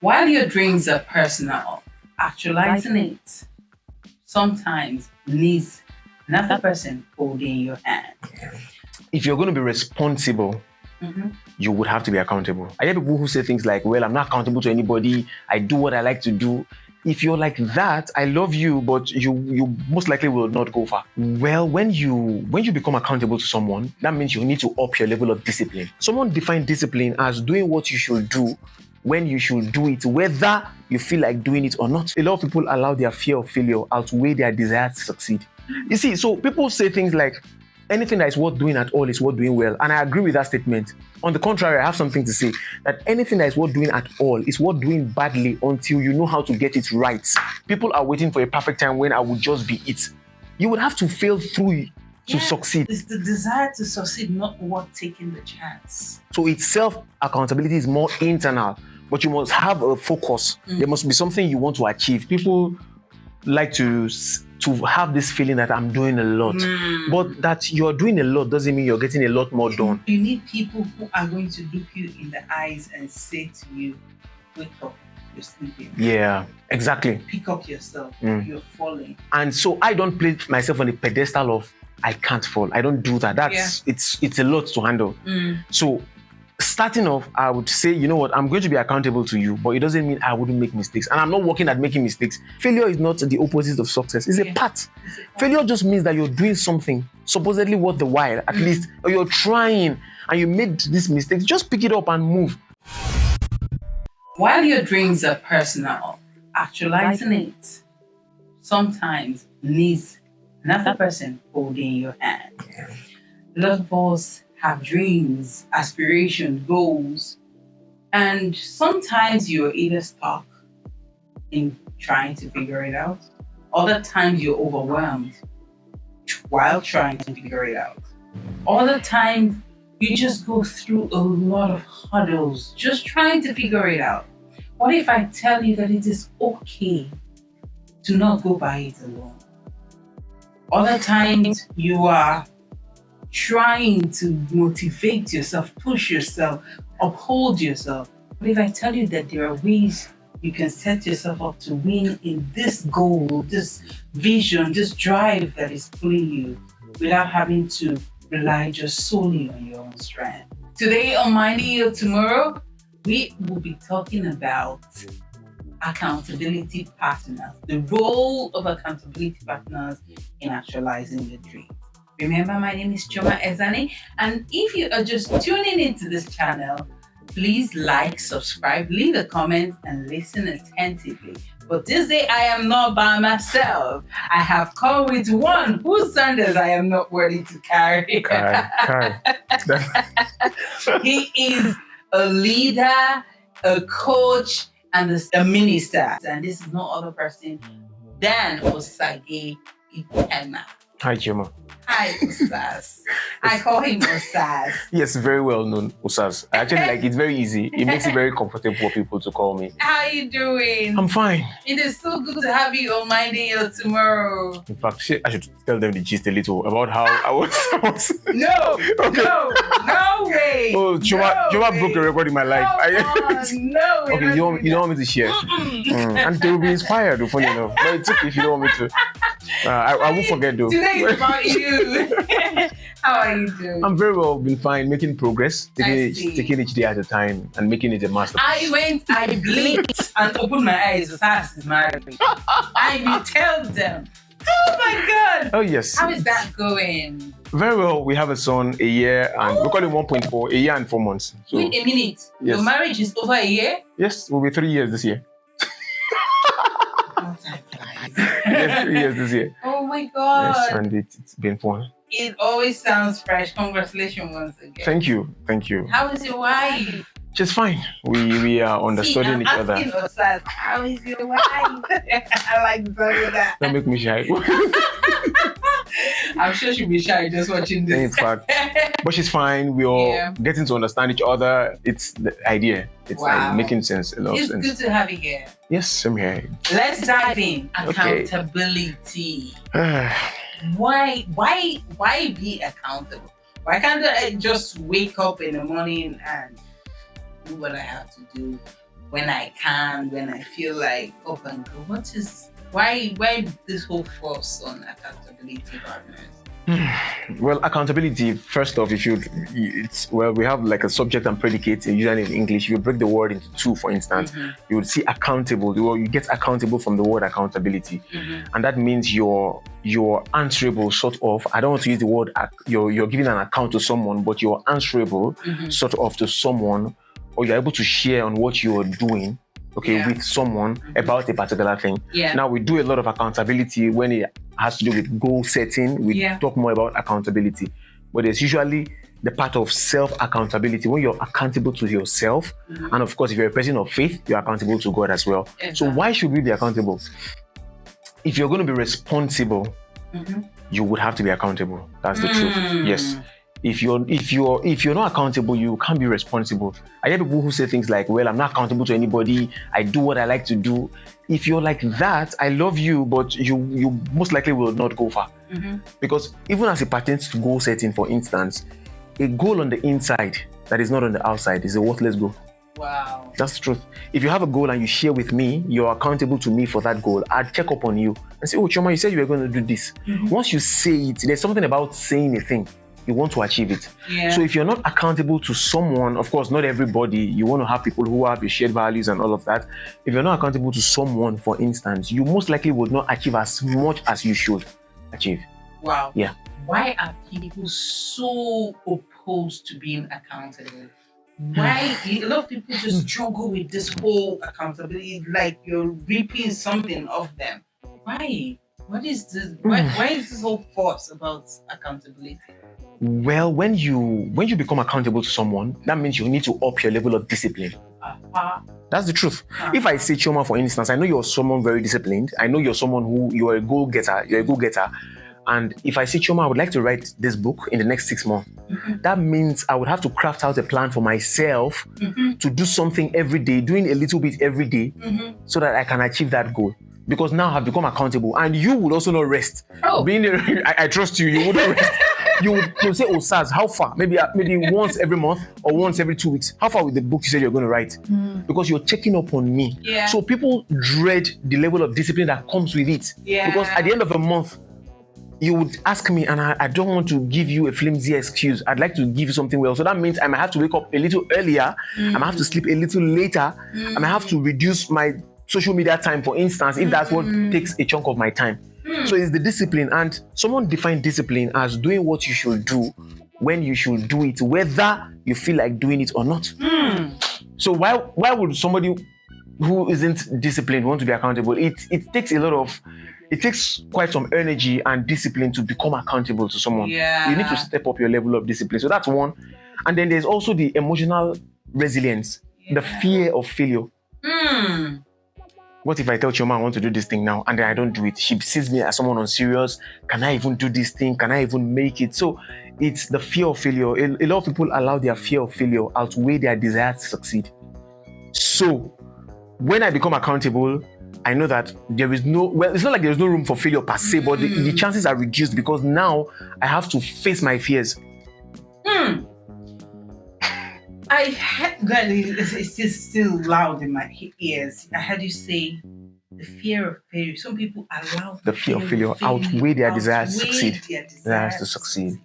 While your dreams are personal, actualizing it sometimes needs another person holding your hand. If you're going to be responsible, you would have to be accountable. I hear people who say things like, well, I'm not accountable to anybody. I do what I like to do. If you're like that, I love you, but you most likely will not go far. Well, when you become accountable to someone, that means you need to up your level of discipline. Someone defined discipline as doing what you should do when you should do it, whether you feel like doing it or not. A lot of people allow their fear of failure outweigh their desire to succeed. You see, so people say things like, anything that is worth doing at all is worth doing well. And I agree with that statement. On the contrary, I have something to say that anything that is worth doing at all is worth doing badly until you know how to get it right. People are waiting for a perfect time when I would just be it. You would have to fail through to succeed. It's the desire to succeed, not worth taking the chance. So accountability is more internal, but you must have a focus. There must be something you want to achieve. People like to have this feeling that I'm doing a lot, but that you're doing a lot doesn't mean you're getting a lot more done. You need people who are going to look you in the eyes and say to you, wake up, you're sleeping. Yeah, exactly. Pick up yourself, you're falling. And so I don't place myself on the pedestal of I can't fall. I don't do that. It's a lot to handle. So starting off, I would say, you know what, I'm going to be accountable to you, but it doesn't mean I wouldn't make mistakes. And I'm not working at making mistakes. Failure is not the opposite of success. It's a part. Failure just means that you're doing something supposedly worth the while, at least, or you're trying and you made this mistake. Just pick it up and move. While your dreams are personal, actualizing it sometimes needs another person holding your hand. A lot of us have dreams, aspirations, goals, and sometimes you're either stuck in trying to figure it out, other times you're overwhelmed while trying to figure it out. Other times you just go through a lot of hurdles just trying to figure it out. What if I tell you that it is okay to not go by it alone? Other times you are trying to motivate yourself, push yourself, uphold yourself. But if I tell you that there are ways you can set yourself up to win in this goal, this vision, this drive that is pulling you without having to rely just solely on your own strength. Today on MYT or Tomorrow, we will be talking about accountability partners, the role of accountability partners in actualizing your dreams. Remember, my name is Choma Ezani, and if you are just tuning into this channel, please like, subscribe, leave a comment, and listen attentively. But this day, I am not by myself. I have come with one whose Sundays I am not worthy to carry. He is a leader, a coach, and a minister. And this is no other person than Osagie Itama. Hi, Choma. Hi, Usaz. I call him Usaz. Yes, very well known, Usaz. I actually like it's very easy. It makes it very comfortable for people to call me. How are you doing? I'm fine. It is so good to have you on MYT or Tomorrow. In fact, I should tell them the gist a little about how I was. No, okay. No way. Oh, Choma broke a record in my life. No. Okay, you don't want me to share. And they will be inspired, funny enough. But it's okay if you don't want me to. I won't forget though. Today is about you. How are you doing? I'm very well, been fine, making progress, taking each day at a time and making it a masterpiece. I blinked and opened my eyes. Usaz is married. I will tell them. Oh my God. Oh yes. How is that going? Very well. We have a son, a year, and we call him 1.4, a year and 4 months. So, wait a minute. Yes. Your marriage is over a year? Yes, we'll be 3 years this year. How time flies. Yes, 3 years this year. Oh my God. Yes, and it's been fun. It always sounds fresh. Congratulations once again. Thank you. How is your wife? She's fine. We are understanding each other. Usaz, how is your wife? I like to tell you that. Don't make me shy. I'm sure she'll be shy just watching this. In fact, but she's fine. We are getting to understand each other. It's the idea. It's like making sense. A lot of sense. It's good to have you here. Yes, I'm here. Let's dive in. Accountability. Why be accountable? Why can't I just wake up in the morning and do what I have to do? when I can, when I feel like up and go. Why this whole force on accountability partners? Well, accountability, first off, we have like a subject and predicate, usually in English. If you break the word into two, for instance, you would see accountable. You get accountable from the word accountability. And that means you're answerable, sort of. I don't want to use the word, you're giving an account to someone, but you're answerable, sort of, to someone, or you're able to share on what you're doing, with someone about a particular thing. Now, we do a lot of accountability when it has to do with goal setting. We talk more about accountability, but it's usually the part of self-accountability when you're accountable to yourself. And of course, if you're a person of faith, you're accountable to God as well. So why should we be accountable? If you're going to be responsible, you would have to be accountable. That's the truth. Yes. If you're not accountable, you can't be responsible. I hear people who say things like, well, I'm not accountable to anybody. I do what I like to do. If you're like that, I love you, but you most likely will not go far. Because even as it pertains to goal setting, for instance, a goal on the inside that is not on the outside is a worthless goal. Wow. That's the truth. If you have a goal and you share with me, you're accountable to me for that goal. I'd check up on you and say, oh, Choma, you said you were going to do this. Once you say it, there's something about saying a thing. You want to achieve it. So if you're not accountable to someone, of course, not everybody, you want to have people who have your shared values and all of that. If you're not accountable to someone, for instance, you most likely would not achieve as much as you should achieve. Wow. Yeah. Why are people so opposed to being accountable? Why a lot of people just struggle with this whole accountability, like you're reaping something of them? Why? What is this? Why is this whole force about accountability? Well, when you become accountable to someone, that means you need to up your level of discipline. That's the truth. If I say, Choma, for instance, I know you're someone very disciplined. I know you're someone who you're a go-getter. And if I say, Choma, I would like to write this book in the next 6 months, that means I would have to craft out a plan for myself to do something every day, doing a little bit every day, so that I can achieve that goal. Because now I've become accountable, and you would also not rest. I trust you. You wouldn't rest. You'll say, oh, Saz, how far? Maybe once every month or once every 2 weeks. How far with the book you said you're going to write? Because you're checking up on me. So people dread the level of discipline that comes with it. Because at the end of the month, you would ask me, and I don't want to give you a flimsy excuse. I'd like to give you something well. So that means I might have to wake up a little earlier. I might have to sleep a little later. I might have to reduce my social media time, for instance, if that's what takes a chunk of my time. So it's the discipline, and someone defined discipline as doing what you should do when you should do it, whether you feel like doing it or not. So why would somebody who isn't disciplined want to be accountable? It takes quite some energy and discipline to become accountable to someone. You need to step up your level of discipline. So that's one. And then there's also the emotional resilience, the fear of failure. What if I tell Chioma I want to do this thing now and then I don't do it? She sees me as someone unserious. Can I even do this thing? Can I even make it? So it's the fear of failure. A lot of people allow their fear of failure outweigh their desire to succeed. So when I become accountable, I know that it's not like there's no room for failure per se, but the chances are reduced because now I have to face my fears. I heard that it's still loud in my ears. I heard you say the fear of failure. Some people allow the fear of failure outweigh their desire to succeed.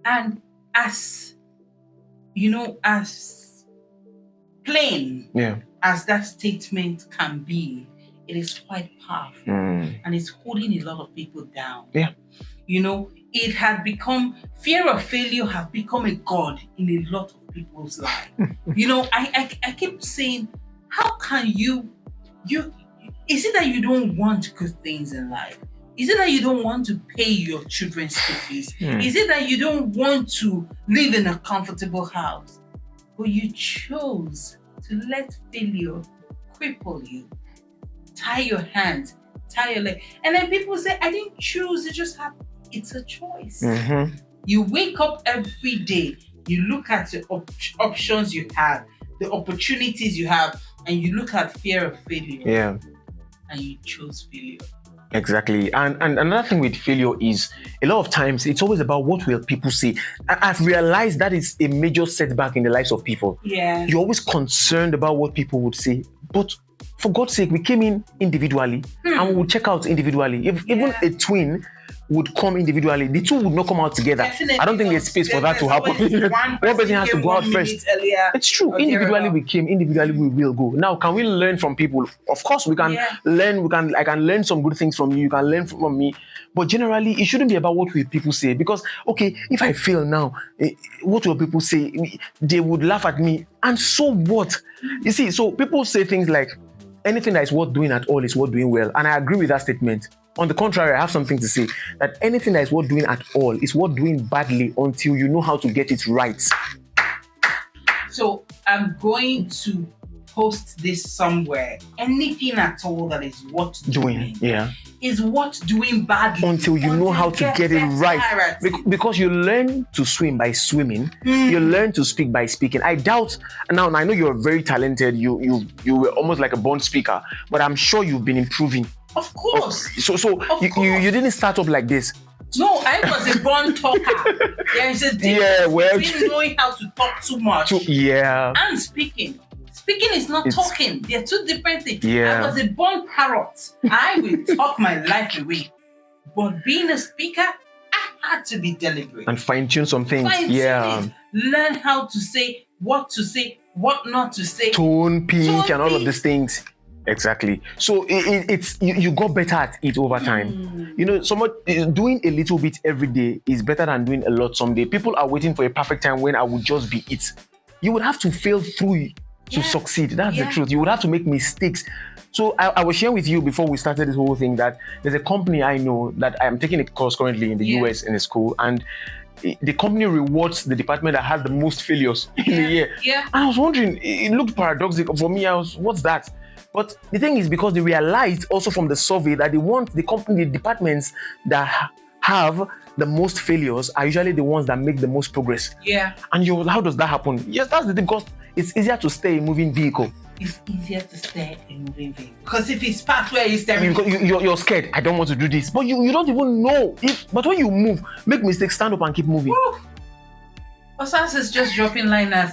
And as plain as that statement can be, it is quite powerful and it's holding a lot of people down. It had become, fear of failure has become a god in a lot of people's life. I keep saying, how can you is it that you don't want good things in life? Is it that you don't want to pay your children's school fees? Is it that you don't want to live in a comfortable house? But you chose to let failure cripple you, tie your hands, tie your leg. And then people say, I didn't choose, it just happened. It's a choice. You wake up every day, you look at the options you have, the opportunities you have, and you look at fear of failure. And you chose failure. Exactly. And another thing with failure is a lot of times it's always about what will people say. I've realized that is a major setback in the lives of people. Yeah. You're always concerned about what people would say. But for God's sake, we came in individually and we would check out individually. If even a twin would come individually, the two would not come out together. Definitely I don't think there's space for that to happen. One person has to go out first. It's true. Individually we came, individually we will go. Now, can we learn from people? Of course, we can learn. I can learn some good things from you. You can learn from me. But generally, it shouldn't be about what will people say. Because, okay, if I fail now, what will people say? They would laugh at me. And so what? You see, so people say things like, anything that is worth doing at all is worth doing well. And I agree with that statement. On the contrary, I have something to say that anything that is worth doing at all is worth doing badly until you know how to get it right. So I'm going to post this somewhere. Anything at all that is worth doing is worth doing badly until you know how to get it right. Because you learn to swim by swimming, you learn to speak by speaking. I doubt now. I know you're very talented. You were almost like a born speaker, but I'm sure you've been improving. Of course. You didn't start up like this. No, I was a born talker. There is a difference between knowing how to talk too much and speaking. Speaking is not talking. They're two different things. I was a born parrot. I will talk my life away. But being a speaker, I had to be deliberate. And fine-tune some things. Learn how to say, what not to say. Tone, pitch, and all of these things. Exactly. So it's you got better at it over time. You know, doing a little bit every day is better than doing a lot someday. People are waiting for a perfect time when I would just be it. You would have to fail through to succeed. That's the truth. You would have to make mistakes. So I was sharing with you before we started this whole thing that there's a company I know that I am taking a course currently in the US in a school, and the company rewards the department that has the most failures in a year. I was wondering, it looked paradoxical for me. What's that? But the thing is, because they realized also from the survey that they want the departments that have the most failures are usually the ones that make the most progress. And how does that happen? Yes, that's the thing, because it's easier to stay a moving vehicle. It's easier to stay a moving vehicle. Because if it's parked where it's there, you're scared. I don't want to do this. But you don't even know. But when you move, make mistakes, stand up and keep moving. Osas is just dropping line as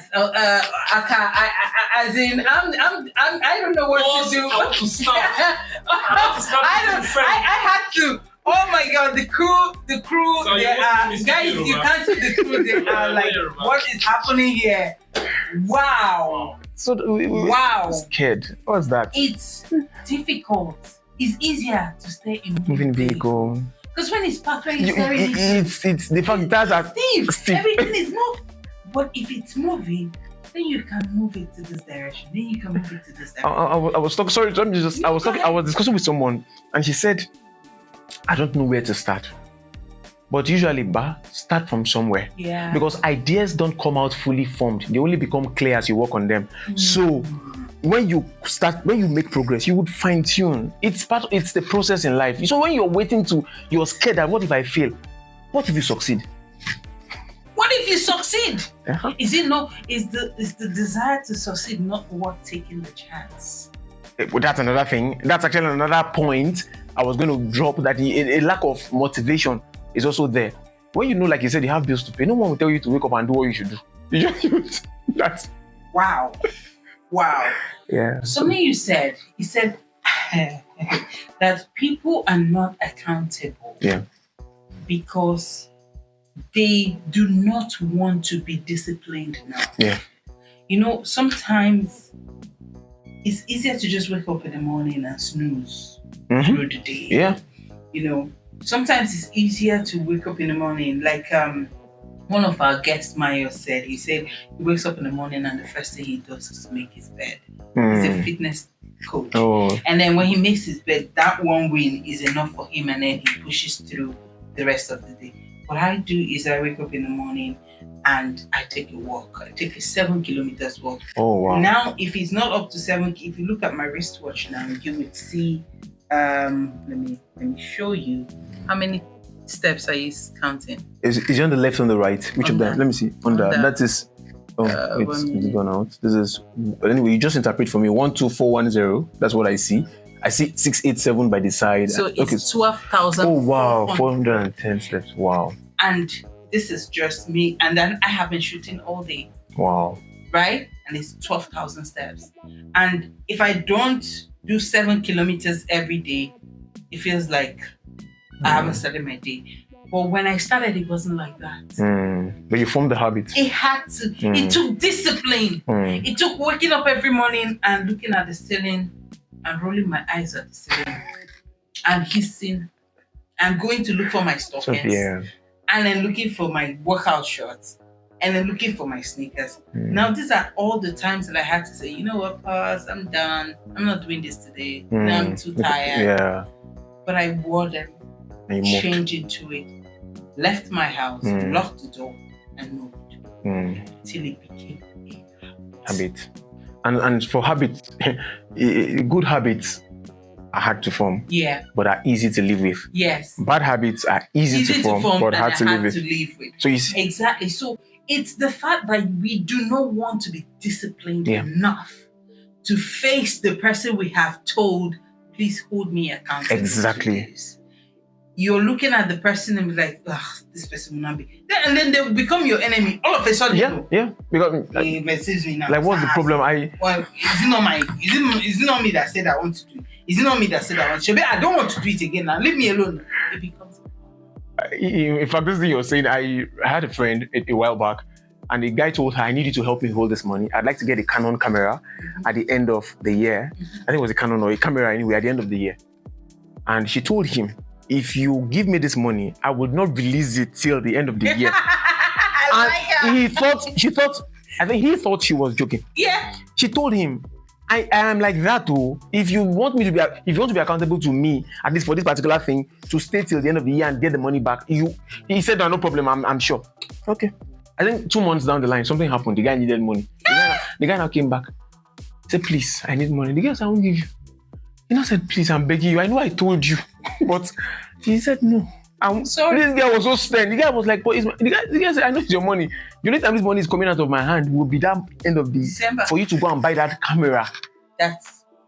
in I don't know what to do. I want to stop. I had to. Oh my God, the crew. So they are guys. You can't see the crew. They are like, what is happening here? Wow. So wow. Scared. What's that? It's difficult. It's easier to stay in moving vehicle. Because when it's parked, it's the fact that stiff. Everything is moved. But if it's moving, then you can move it to this direction. Then you can move it to this direction. I was talking. Sorry, I was discussing with someone, and she said, "I don't know where to start." But usually, start from somewhere. Because ideas don't come out fully formed. They only become clear as you work on them. So when you make progress, you would fine tune. It's the process in life. So when you're scared that what if I fail? What if you succeed? What if you succeed? Is the desire to succeed not worth taking the chance? Well, that's another thing. That's actually another point I was going to drop, that a lack of motivation is also there. When you know, like you said, you have bills to pay, no one will tell you to wake up and do what you should do. That's wow. Yeah. Something you said that people are not accountable. Because they do not want to be disciplined now. You know, sometimes it's easier to just wake up in the morning and snooze through the day. You know, sometimes it's easier to wake up in the morning. Like one of our guests, Mayo, said, he wakes up in the morning and the first thing he does is make his bed. He's a fitness coach. And then when he makes his bed, that one win is enough for him, and then he pushes through the rest of the day. What I do is I wake up in the morning and I take a walk. I take a 7 kilometers walk. Now, if it's not up to 7, if you look at my wristwatch now, you would see, let me show you how many steps are you counting. Is it on the left or on the right? Which of them? Let me see. That is, it's gone out. This is, anyway, you just interpret for me. 12410. That's what I see. I see 687 by the side. So it's 12,000. Oh wow, 410 steps. Wow. And this is just me. And then I have been shooting all day. Wow. Right? And it's 12,000 steps. And if I don't do 7 kilometers every day, it feels like I haven't started my day. But when I started, it wasn't like that. But you formed the habit. It had to. It took discipline. It took waking up every morning and looking at the ceiling and rolling my eyes at the ceiling and hissing and going to look for my stockings and then looking for my workout shorts and then looking for my sneakers. Now, these are all the times that I had to say, you know what, pause, I'm done. I'm not doing this today. I'm too tired. Yeah. But I wore them, changed into it, left my house, locked the door, and moved till it became a habit. And for habits, good habits are hard to form. Yeah. But are easy to live with. Yes. Bad habits are easy to form but hard to live with. So you see, exactly. So it's the fact that we do not want to be disciplined enough to face the person we have told, please hold me accountable. Exactly. You're looking at the person and be like, this person will not be. And then they will become your enemy all of a sudden. Yeah. Because he messages me now. Like, what's the problem? Well, is it not me that said I want to do it? Is it not me that said I want to do it? I don't want to do it again now. Leave me alone. It becomes. In fact, this thing you're saying, I had a friend a while back, and the guy told her, I need you to help me hold this money. I'd like to get a Canon camera at the end of the year. I think it was a Canon or a camera anyway at the end of the year. And she told him, if you give me this money, I will not release it till the end of the year. He thought she was joking. Yeah. She told him, I am like that too. If you want to be accountable to me, at least for this particular thing, to stay till the end of the year and get the money back, he said, no problem, I'm sure. Okay. I think 2 months down the line, something happened. The guy needed money. The guy now came back. He said, please, I need money. The guy said, I won't give you. He now said, please, I'm begging you. I know I told you. But he said, no. I'm sorry. This guy was so stern. The guy was like, the guy said, I know it's your money. The only time this money is coming out of my hand will be that end of December for you to go and buy that camera.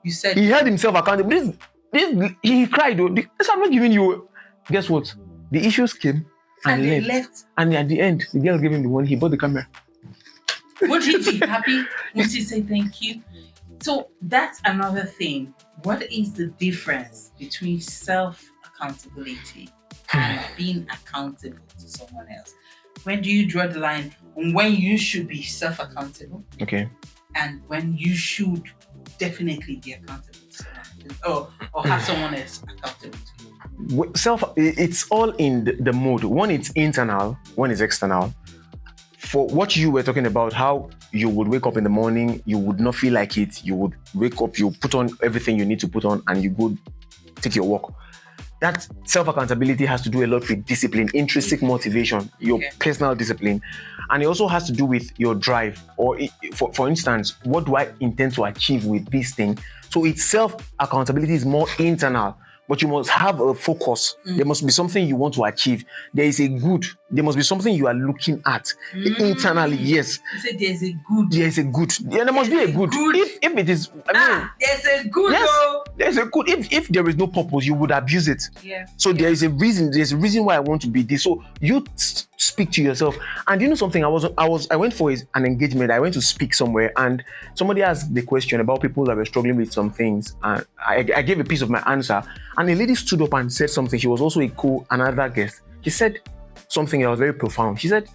You said. He held himself accountable. He cried though. I'm not giving you. Guess what? The issues came and he left. And at the end, the girl gave him the money. He bought the camera. Would he be happy? Would he say thank you? So that's another thing. What is the difference between self-accountability and being accountable to someone else? When do you draw the line on when you should be self-accountable? Okay. And when you should definitely be accountable to someone, or have someone else accountable to you? It's all in the mood. One is internal, one is external. For what you were talking about, how you would wake up in the morning, you would not feel like it. You would wake up, you put on everything you need to put on, and you go take your walk. That self-accountability has to do a lot with discipline, intrinsic motivation, your personal discipline. And it also has to do with your drive. Or for instance, what do I intend to achieve with this thing? So it's self-accountability is more internal. But you must have a focus. There must be something you want to achieve. There must be something you are looking at internally. Yes. You said there's a good. There's a good. Yeah, there must be a good. If it is, there's a good. Yes, there's a good. If there is no purpose, you would abuse it. Yeah. So there is a reason. There's a reason why I want to be this. So you speak to yourself. And you know something? I went for an engagement. I went to speak somewhere, and somebody asked the question about people that were struggling with some things, and I gave a piece of my answer. And a lady stood up and said something. She was also another guest. She said something that was very profound. She said,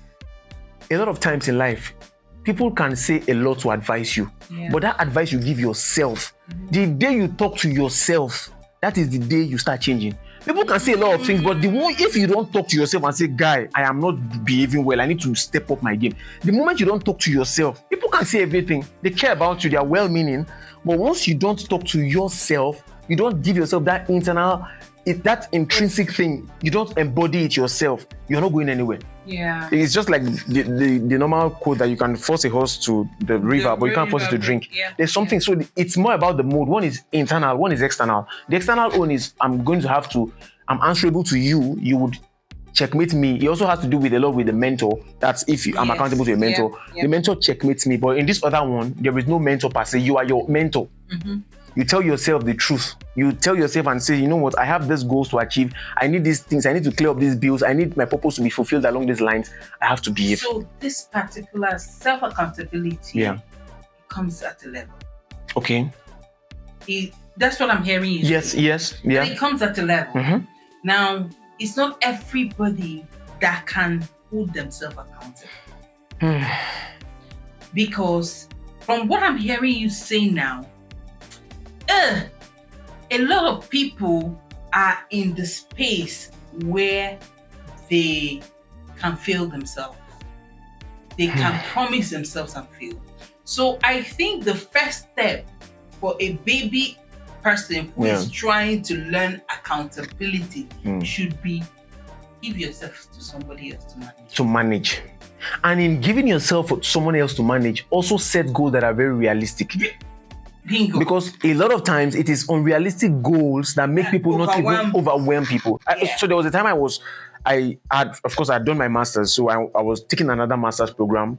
a lot of times in life, people can say a lot to advise you, but that advice you give yourself, the day you talk to yourself, that is the day you start changing. People can say a lot of things, but if you don't talk to yourself and say, guy, I am not behaving well, I need to step up my game. The moment you don't talk to yourself, people can say everything. They care about you, they are well-meaning. But once you don't talk to yourself, you don't give yourself that internal, that intrinsic thing, you don't embody it yourself, you're not going anywhere. Yeah. It's just like the normal quote that you can force a horse to the river, but you can't force it to drink. Yeah. There's something, so it's more about the mood. One is internal, one is external. The external one is, I'm answerable to you, you would checkmate me. It also has to do with a lot with the mentor. That's if I'm accountable to a mentor. Yeah. The mentor checkmates me, but in this other one, there is no mentor per se. You are your mentor. You tell yourself the truth You tell yourself and say, you know what, I have these goals to achieve. I need these things. I need to clear up these bills. I need my purpose to be fulfilled along these lines. I have to behave. So this particular self-accountability comes at a level. Okay. That's what I'm hearing you say. Yes. Yeah. But it comes at a level. Mm-hmm. Now, it's not everybody that can hold themselves accountable. Because from what I'm hearing you say now, a lot of people are in the space where they can fail themselves. They can promise themselves and fail. So I think the first step for a baby person who is trying to learn accountability should be give yourself to somebody else to manage. And in giving yourself to someone else to manage, also set goals that are very realistic. Bingo. Because a lot of times it is unrealistic goals that make people not even overwhelm people. So there was a time I had done my master's, so I was taking another master's program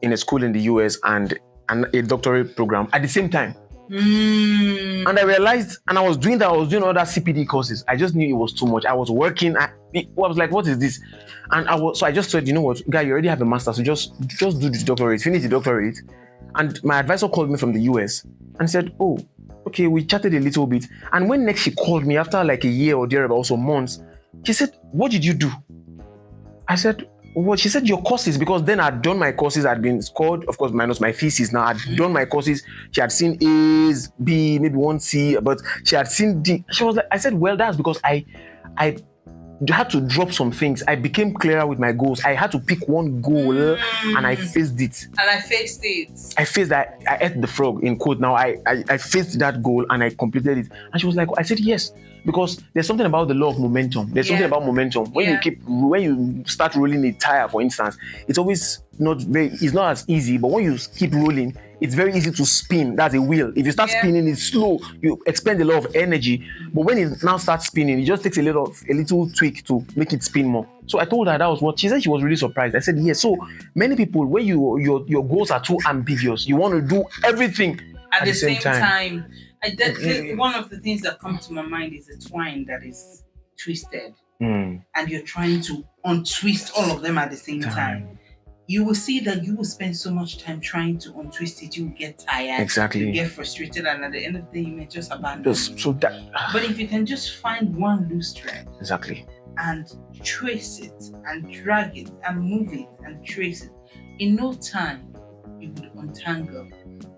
in a school in the US and a doctorate program at the same time. And I realized, and I was doing other CPD courses. I just knew it was too much. I was working. I was like, what is this? And so I just said, you know what, guy, you already have a master's, so just do the doctorate, finish the doctorate. And my advisor called me from the US and said, oh, okay, we chatted a little bit. And when next she called me after like a year or thereabout, also months, she said, what did you do? I said, well, she said your courses, because then I'd done my courses, I'd been scored, of course, minus my thesis. Now I'd done my courses. She had seen A's, B, maybe 1C, but she had seen D. She was like, I said, well, that's because I had to drop some things. I became clearer with my goals. I had to pick one goal and I faced it. And I faced it. I faced that. I ate the frog, in quote. Now I faced that goal and I completed it. And she was like, I said yes, because there's something about the law of momentum. There's something about momentum. When you start rolling a tire, for instance, it's always it's not as easy, but when you keep rolling, it's very easy to spin. That's a wheel. If you start spinning, it's slow. You expend a lot of energy. But when it now starts spinning, it just takes a little tweak to make it spin more. So I told her that was what she said. She was really surprised. I said, yes. So many people, when your goals are too ambiguous, you want to do everything at the same time. One of the things that comes to my mind is a twine that is twisted, and you're trying to untwist all of them at the same time. You will see that you will spend so much time trying to untwist it, you will get tired, you get frustrated, and at the end of the day, you may just abandon it. But if you can just find one loose thread, and trace it, and drag it, and move it, and trace it, in no time, you would untangle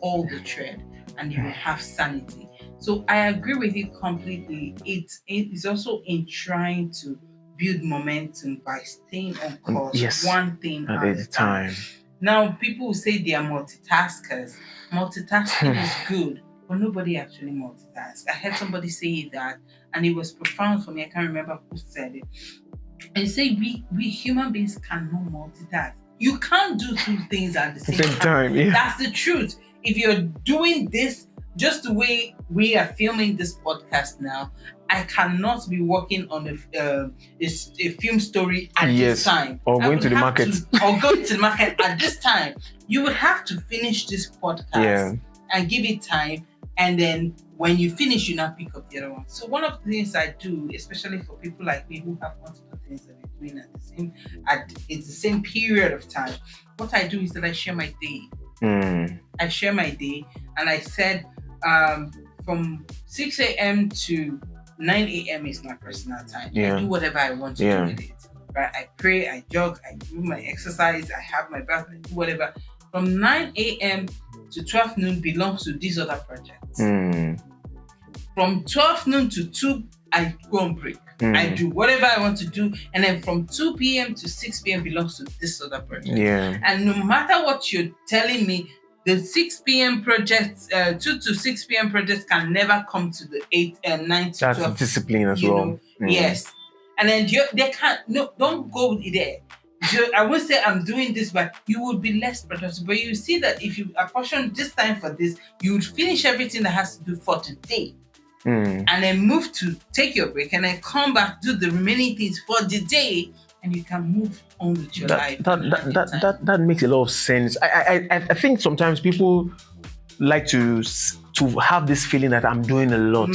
all the thread, and you will have sanity. So I agree with you completely. It is also in trying to build momentum by staying on course, one thing at a time. Now, people will say they are multitaskers. Multitasking is good, but nobody actually multitasks. I heard somebody say that, and it was profound for me. I can't remember who said it. And say we human beings cannot multitask. You can't do two things at the same time. That's the truth. If you're doing this just the way we are filming this podcast now, I cannot be working on a film story at this time. Or going to the market. Or going to the market at this time. You would have to finish this podcast and give it time. And then when you finish, you now pick up the other one. So one of the things I do, especially for people like me who have multiple things that we're doing at the same period of time, what I do is that I share my day. I share my day, and I said from 6 a.m. to 9 a.m. is my personal time. I do whatever I want to do with it. Right? I pray, I jog, I do my exercise, I have my bath, I do whatever. From 9 a.m. to 12 noon belongs to these other projects. From 12 noon to 2, I go on break. I do whatever I want to do. And then from 2 p.m. to 6 p.m. belongs to this other project. And no matter what you're telling me, the 6 p.m. projects, 2 to 6 p.m. projects can never come to the 8 and 9 to 12. That's discipline as well. Yes. And then they can't, don't go there. I would say I'm doing this, but you would be less productive. But you see that if you apportion this time for this, you would finish everything that has to do for today. And then move to take your break and then come back, do the remaining things for the day, and you can move on with your life. That makes a lot of sense. I think sometimes people like to to have this feeling that I'm doing a lot.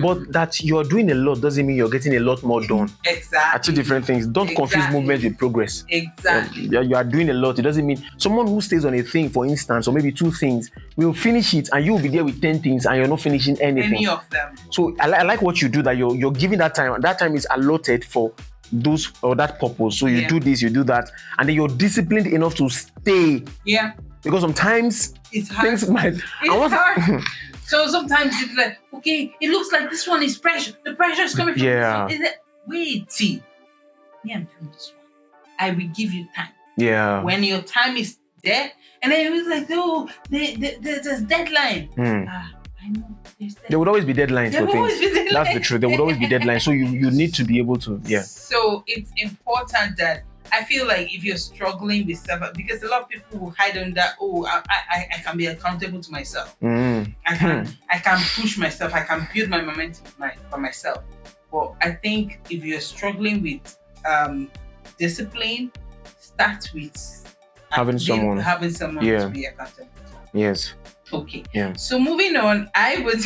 But that you're doing a lot doesn't mean you're getting a lot more done. Exactly. Are two different things. Don't confuse movement with progress. Exactly. You are doing a lot. It doesn't mean someone who stays on a thing, for instance, or maybe 2 things, will finish it and you'll be there with 10 things and you're not finishing anything. Any of them. So I like what you do, that you're giving that time. That time is allotted for those or that purpose. So you do this, you do that, and then you're disciplined enough to stay. Yeah. Because sometimes it's hard. Things might. It's hard. So sometimes it's like, okay, it looks like this one is pressure. The pressure is coming from this one. Is it? Wait, see. Me, I'm doing this one. I will give you time. Yeah. When your time is there, and then it was like, oh, there's deadline. I know. There would always be deadlines for things. That's the truth. There would always be deadlines. So you need to be able to, So it's important that I feel like if you're struggling with stuff, because a lot of people will hide under, I can be accountable to myself. I can push myself. I can build my momentum by myself. But I think if you're struggling with discipline, start with having someone to be accountable to. Yes. Okay. Yeah. So moving on, I would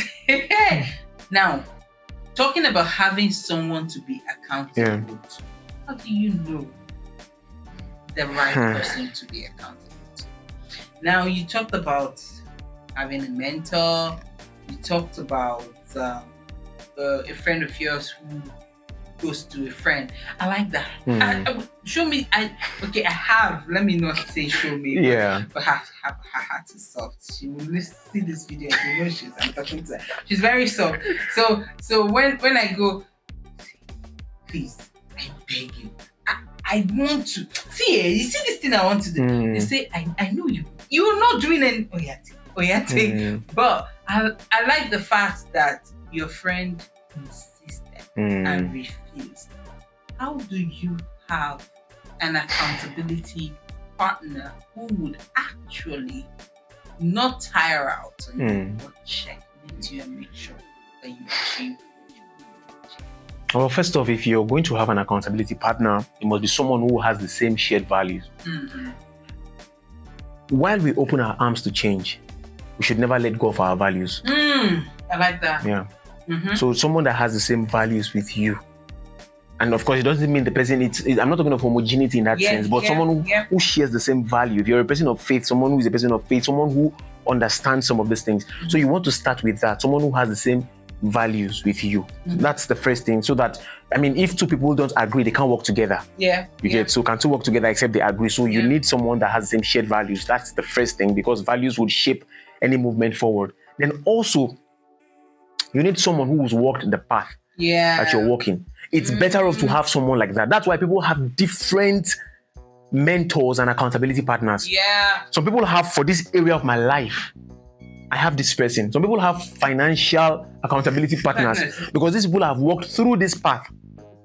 now talking about having someone to be accountable to. How do you know the right person to be accountable to? Now, you talked about having a mentor. You talked about a friend of yours who goes to a friend. I like that. Show me. I have. Let me not say show me. Yeah. But her heart is soft. She will see this video and she knows I'm talking to her. She's very soft. So when I go, please, I beg you. I want to see. You see this thing I want to do. They say, I know you. You're not doing any. But I like the fact that your friend insisted and refused. How do you have an accountability partner who would actually not tire out on you, but check with you and make sure that you achieve? Well, first off, if you're going to have an accountability partner, it must be someone who has the same shared values. While we open our arms to change, we should never let go of our values. I like that. Yeah. So someone that has the same values with you. And of course, it doesn't mean the person, I'm not talking of homogeneity in that sense, but someone who shares the same value. If you're a person of faith, someone who is a person of faith, someone who understands some of these things. So you want to start with that, someone who has the same values with you. So that's the first thing. So that, if 2 people don't agree, they can't work together. You get, so can 2 work together except they agree? So you need someone that has the same shared values. That's the first thing, because values would shape any movement forward. Then also, you need someone who has walked the path that you're walking. It's better off to have someone like that. That's why people have different mentors and accountability partners. Some people have, for this area of my life, I have this person. Some people have financial accountability partners because these people have walked through this path.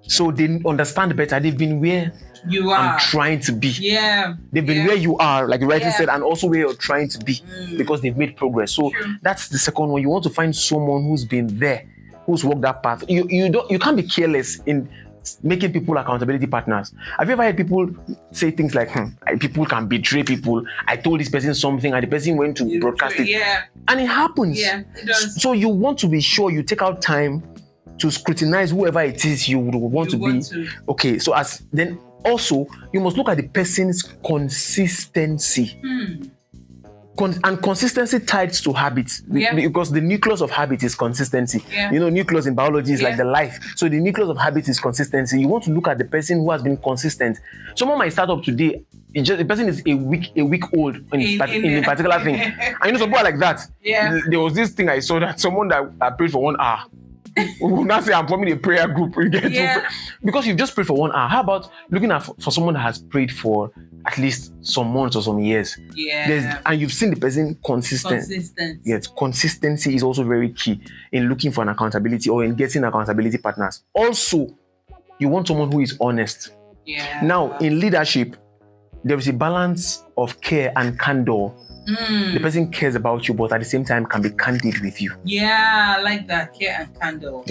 So they understand better. They've been where you are. I'm trying to be. They've been where you are, like you rightly said, and also where you're trying to be because they've made progress. So that's the second one. You want to find someone who's been there, who's walked that path. You can't be careless in making people accountability partners. Have you ever heard people say things like, people can betray people. I told this person something and the person went to broadcast it. And it happens. It does. So you want to be sure you take out time to scrutinize whoever it is you would want to be. Okay, so then also you must look at the person's consistency. And consistency ties to habits because the nucleus of habit is consistency. Nucleus in biology is like the life. So the nucleus of habit is consistency. You want to look at the person who has been consistent. Someone might start up today. The person is a week old in a particular thing. And some people are like that. There was this thing I saw that someone that I prayed for 1 hour. We will not say I'm forming a prayer group. Because you've just prayed for 1 hour. How about looking at for someone that has prayed for at least some months or some years? And you've seen the person consistent. Yes, consistency is also very key in looking for an accountability or in getting accountability partners. Also, you want someone who is honest. Now, in leadership, there is a balance of care and candor. The person cares about you, but at the same time can be candid with you. I like that. Care and candor.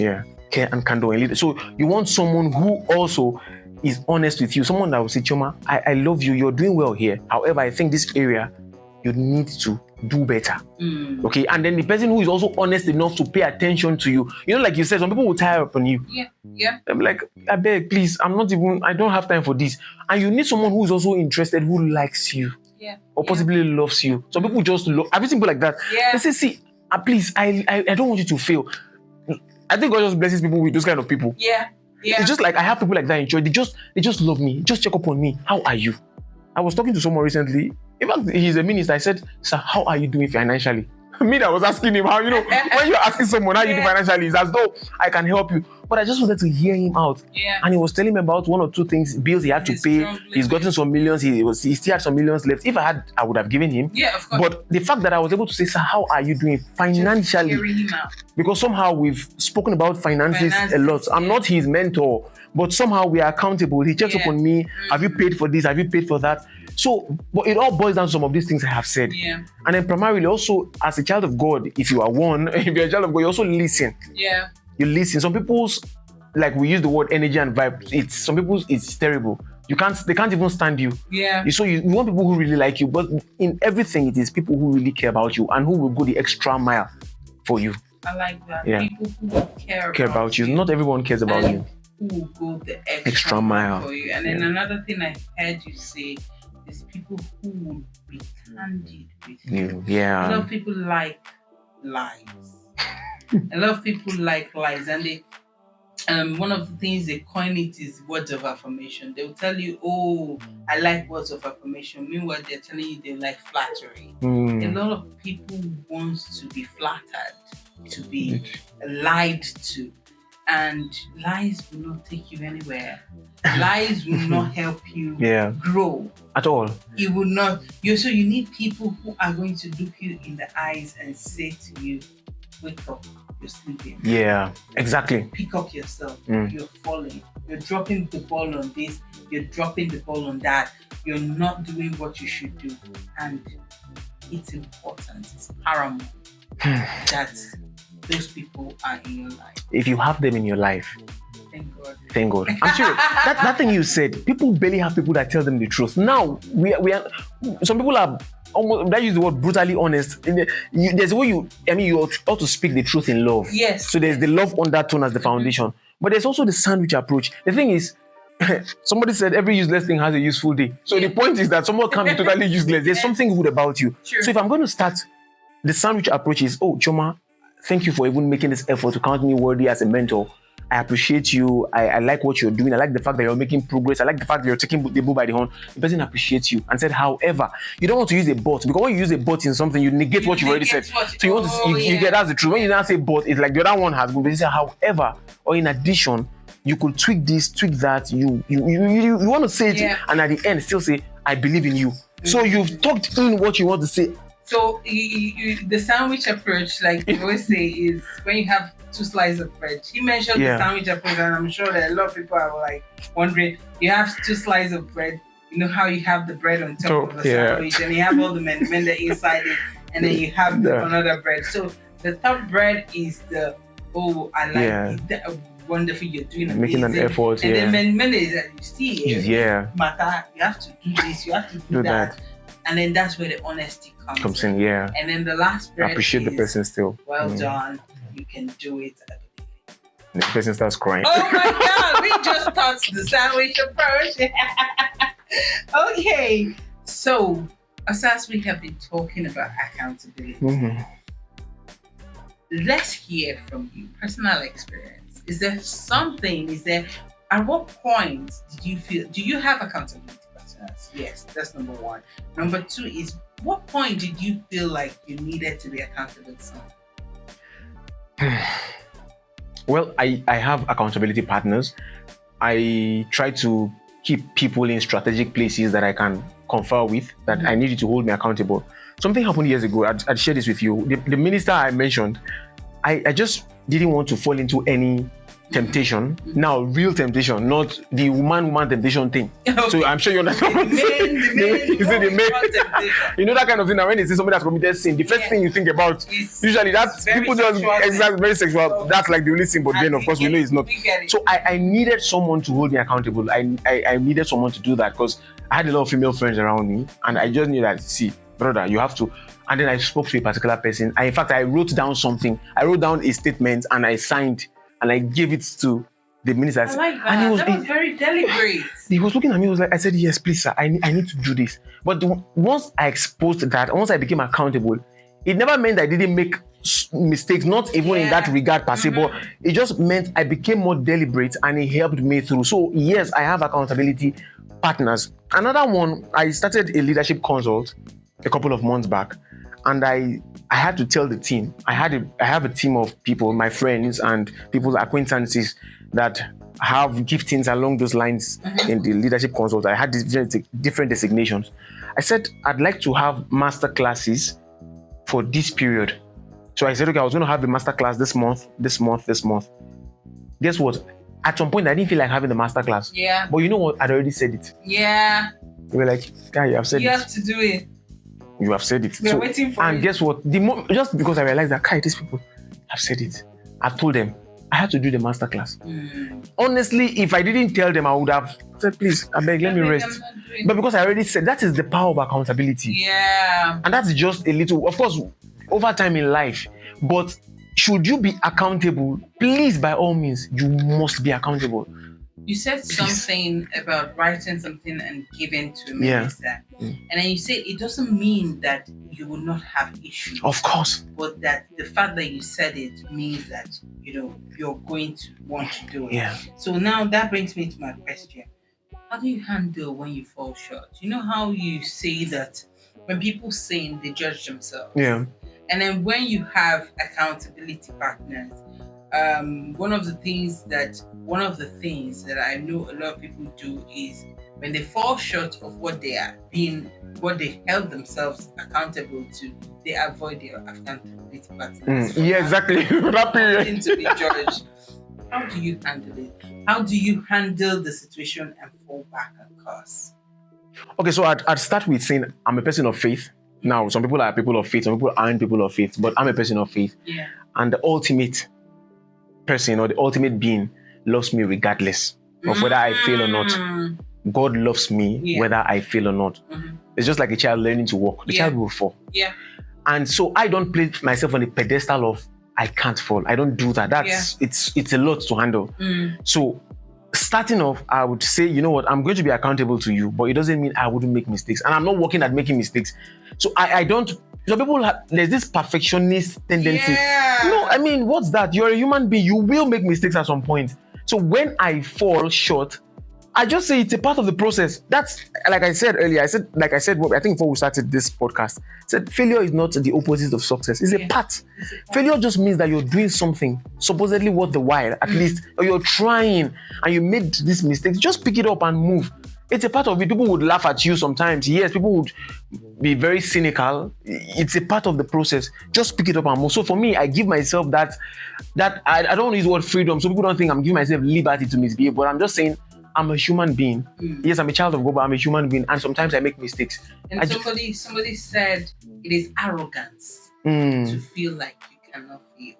Care and candor. So you want someone who also is honest with you. Someone that will say, Choma, I love you. You're doing well here. However, I think this area, you need to do better. Okay, and then the person who is also honest enough to pay attention to you. You know, like you said, some people will tire up on you. Yeah. I'm like, I beg, please, I don't have time for this. And you need someone who is also interested, who likes you. Or possibly loves you. Some people just love, have you seen people like that? They say, see, please, I don't want you to fail. I think God just blesses people with those kind of people. It's just like I have people like that in church. They just love me. Just check up on me. How are you? I was talking to someone recently. In fact, he's a minister. I said, sir, how are you doing financially? Me that was asking him how, when you're asking someone how you do financially, it's as though I can help you. But I just wanted to hear him out. And he was telling me about one or two things, bills he had to pay. He's gotten some millions. He still had some millions left. If I had, I would have given him. Of course. But the fact that I was able to say, sir, how are you doing financially? Just hearing him out. Because somehow we've spoken about finances a lot. I'm not his mentor, but somehow we are accountable. He checks up on me. Have you paid for this? Have you paid for that? So, but it all boils down to some of these things I have said. And then primarily also, as a child of God, if you are one, if you're a child of God, you also listen. You listen. Some people's, like we use the word energy and vibe, some people's it's terrible. They can't even stand you. So you want people who really like you, but in everything it is people who really care about you and who will go the extra mile for you. I like that. People who care about you. Not everyone cares about you. Who will go the extra mile for you. And then another thing I heard you say is people who will be candid with you. A lot of people like lies. A lot of people like lies, and they one of the things they coin it is words of affirmation. They'll tell you, oh, I like words of affirmation. Meanwhile, they're telling you they like flattery. A lot of people want to be flattered, to be lied to. And lies will not take you anywhere. Lies will not help you grow. At all. It will not. So you need people who are going to look you in the eyes and say to you, wake up, you're sleeping. Exactly. Pick up yourself. You're falling. You're dropping the ball on this. You're dropping the ball on that. You're not doing what you should do. And it's important. It's paramount that those people are in your life. If you have them in your life, thank God. I'm serious. that thing you said, people barely have people that tell them the truth. Now we are some people are almost, that use the word brutally honest. There's a way you ought to speak the truth in love. So there's the love undertone as the foundation. But there's also the sandwich approach. The thing is, somebody said every useless thing has a useful day. So the point is that someone can't be totally useless. There's something good about you. So if I'm going to start, the sandwich approach is, oh, Choma, thank you for even making this effort to count me worthy as a mentor. I appreciate you. I like what you're doing. I like the fact that you're making progress. I like the fact that you're taking the bull by the horn. The person appreciates you and said, however, you don't want to use a but, because when you use a but in something, you negate what you already said. So you want to, you get, that's the truth. When you now say but, it's like the other one has good. But you say, however, or in addition, you could tweak this, tweak that. You want to say it, and at the end still say, I believe in you. So you've talked in what you want to say. So the sandwich approach, like you always say, is when you have two slices of bread. He mentioned the sandwich approach, and I'm sure that a lot of people are like wondering, you have two slices of bread, you know how you have the bread on top of the sandwich, and you have all the men inside it, and then you have another bread. So the top bread is the, oh, I like it, wonderful, you're doing amazing. Making an effort, and then men is that you see, matter, you have to do this, you have to do that. And then that's where the honesty comes in. And then the last bread appreciate the person still. Well done, you can do it. The person starts crying. Oh my God, we just touched the sandwich approach. Okay, so as we have been talking about accountability, let's hear from you, personal experience. Is there something, at what point did you feel, do you have accountability? Yes, that's number one. Number two is, what point did you feel like you needed to be accountable to someone? Well, I have accountability partners. I try to keep people in strategic places that I can confer with, that I need you to hold me accountable. Something happened years ago. I'd share this with you. The minister I mentioned, I just didn't want to fall into any temptation. Now, real temptation, not the woman temptation thing. So I'm sure you understand what I'm saying. You know that kind of thing. Now, when you see somebody that's committed sin, the first thing you think about, usually that's people just very sexual. That's like the only sin, but then of course we know it's not. So I needed someone to hold me accountable. I needed someone to do that because I had a lot of female friends around me, and I just knew that, see, brother, you have to. And then I spoke to a particular person. In fact, I wrote down something. I wrote down a statement and I signed and I gave it to the minister. I like that. And That was very deliberate. He was looking at me. He was like, I said, yes, please, sir. I need to do this. But once I exposed that, once I became accountable, it never meant I didn't make mistakes, not even in that regard per se, but it just meant I became more deliberate and it helped me through. So yes, I have accountability partners. Another one, I started a leadership consult a couple of months back, and I had to tell the team. I have a team of people, my friends and people's acquaintances that have giftings along those lines in the leadership consult. I had different designations. I said I'd like to have master classes for this period. So I said, okay, I was going to have a master class this month. Guess what? At some point, I didn't feel like having the master class. Yeah. But you know what? I'd already said it. Yeah. They were like, guy, you have said it. You have to do it. You have said it. We're waiting for and it. Guess what? Just because I realized that, these people have said it. I've told them I had to do the master class. Honestly, if I didn't tell them, I would have said, please, I beg, let me rest. But because I already said, that is the power of accountability. Yeah. And that's just a little, of course, over time in life. But should you be accountable, please, by all means, you must be accountable. You said something about writing something and giving to a minister. And then you said it doesn't mean that you will not have issues. Of course. But that the fact that you said it means that, you're going to want to do it. Yeah. So now that brings me to my question. How do you handle when you fall short? You know how you say that when people sin, they judge themselves. Yeah. And then when you have accountability partners, one of the things that I know a lot of people do is when they fall short of what they held themselves accountable to, they avoid their accountability partners. Yeah, exactly. That period. To be judged. How do you handle it? How do you handle the situation and fall back on course? Okay, so I'd start with saying I'm a person of faith. Now, some people are people of faith, some people aren't people of faith, but I'm a person of faith. Yeah. And the ultimate person or the ultimate being loves me regardless of whether I fail or not. God loves me whether I fail or not. It's just like a child learning to walk. The child will fall. Yeah. And so I don't place myself on the pedestal of I can't fall. I don't do that. It's a lot to handle. So starting off, I would say, you know what, I'm going to be accountable to you, but it doesn't mean I wouldn't make mistakes. And I'm not working at making mistakes. So I don't, some people there's this perfectionist tendency. Yeah. No, I mean, what's that? You're a human being. You will make mistakes at some point. So when I fall short, I just say it's a part of the process. That's, like I said earlier, I think before we started this podcast, I said failure is not the opposite of success. It's a part. Failure just means that you're doing something supposedly worth the while, at least, or you're trying and you made this mistake. Just pick it up and move. It's a part of it. People would laugh at you sometimes. Yes, people would be very cynical. It's a part of the process. Just pick it up and move. So for me, I give myself that I don't want to use the word freedom, so people don't think I'm giving myself liberty to misbehave, but I'm just saying I'm a human being. Yes, I'm a child of God, but I'm a human being, and sometimes I make mistakes. And somebody said it is arrogance to feel like you cannot feel.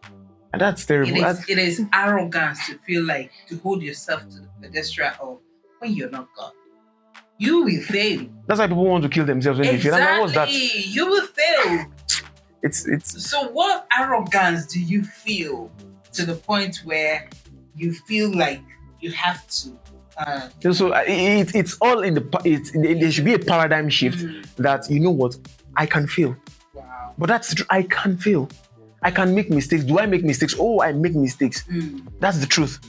And that's terrible. It is arrogance to feel like to hold yourself to the pedestal of when you're not God. You will fail. That's why people want to kill themselves when they fail. Exactly. What's that? You will fail. It's. So what arrogance do you feel to the point where you feel like you have to? So it's all in there should be a paradigm shift that, you know what, I can fail. Wow. But that's true. I can fail. I can make mistakes. Do I make mistakes? Oh, I make mistakes. That's the truth.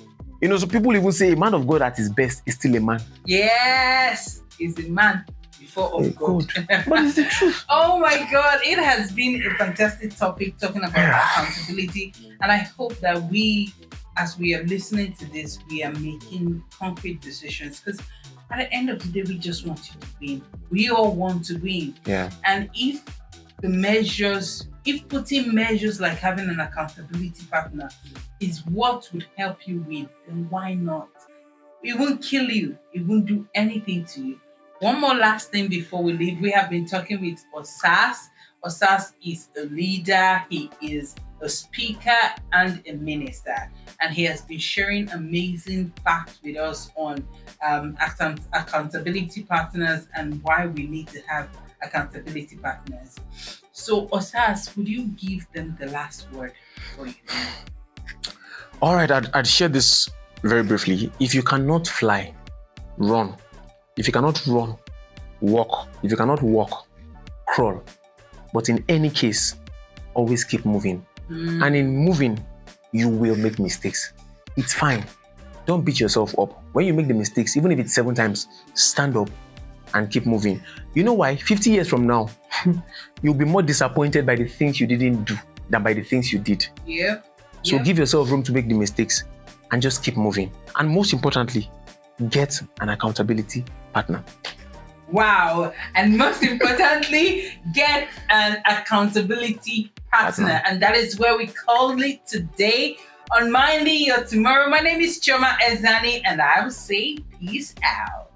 So people even say a man of God at his best is still a man. Yes, he's a man before of God. But it's the truth. Oh my God, it has been a fantastic topic talking about accountability, and I hope that we, as we are listening to this, we are making concrete decisions, because at the end of the day, we just want you to win. We all want to win. Yeah. And if putting measures like having an accountability partner is what would help you win, then why not? It won't kill you. It won't do anything to you. One more last thing before we leave. We have been talking with Osagie. Osagie is a leader. He is a speaker and a minister. And he has been sharing amazing facts with us on accountability partners and why we need to have accountability partners. So, Osas, would you give them the last word for you? All right, I'd share this very briefly. If you cannot fly, run. If you cannot run, walk. If you cannot walk, crawl. But in any case, always keep moving. And in moving, you will make mistakes. It's fine. Don't beat yourself up. When you make the mistakes, even if it's 7 times, stand up and keep moving. You know why? 50 years from now, you'll be more disappointed by the things you didn't do than by the things you did. Yeah. So give yourself room to make the mistakes and just keep moving. And most importantly, get an accountability partner. Wow. And most importantly, get an accountability partner. And that is where we call it today on Minding Your Tomorrow. My name is Chioma Ezani, and I will say peace out.